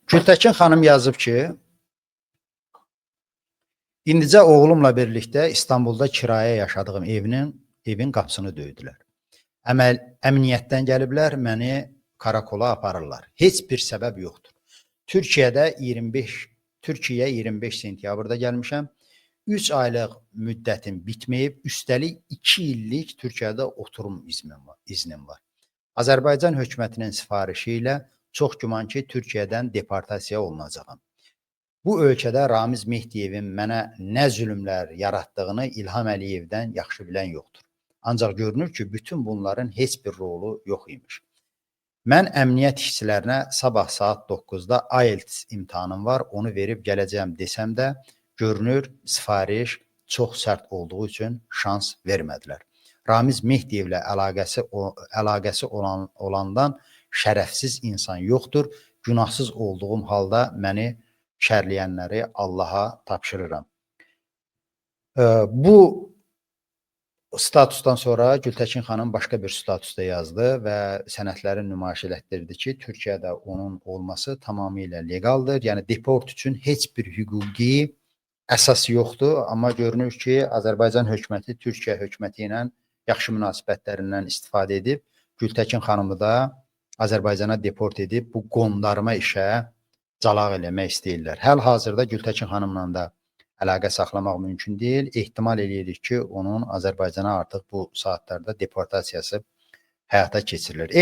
Gültəkin xanım yazıb ki, indicə oğlumla birlikdə İstanbulda kirayə yaşadığım evin qapısını döydülər. Əmniyyətdən gəliblər, məni karakola aparırlar. Heç bir səbəb yoxdur. Türkiyəyə 25 sentyabrda gəlmişəm. 3 aylıq müddətim bitməyib, üstəlik 2 illik Türkiyədə oturum iznim var. Azərbaycan hökumətinin sifarişi ilə çox güman ki, Türkiyədən deportasiya olunacağam. Bu ölkədə Ramiz Mehdiyevin mənə nə zülmlər yaratdığını İlham Əliyevdən yaxşı bilən yoxdur. Ancaq görünür ki, bütün bunların heç bir rolu yox imiş. Mən əmniyyət işçilərinə sabah saat 9-da IELTS imtahanım var, onu verib gələcəm desəm də, görünür sifariş çox sərt olduğu üçün şans vermədilər. Ramiz Mehdiyevlə əlaqəsi olandan şərəfsiz insan yoxdur. Günahsız olduğum halda məni şərləyənləri Allaha tapşırıram. Bu statusdan sonra Gültəkin xanım başqa bir statusda yazdı və sənədlərin nümayiş etdirdi ki, Türkiyədə onun olması tamamilə legaldır. Yəni deport üçün heç bir hüquqi əsas yoxdur. Amma görünür ki, Azərbaycan hökuməti Türkiyə hökuməti ilə yaxşı münasibətlərindən istifadə edib, Gültəkin xanımı da Azərbaycana deport edib bu qondarma işə calaq eləmək istəyirlər. Hal-hazırda Gültəkin xanımla da əlaqə saxlamaq mümkün deyil. Ehtimal eləyirik ki, onun Azərbaycana artıq bu saatlarda deportasiyası həyata keçirilir.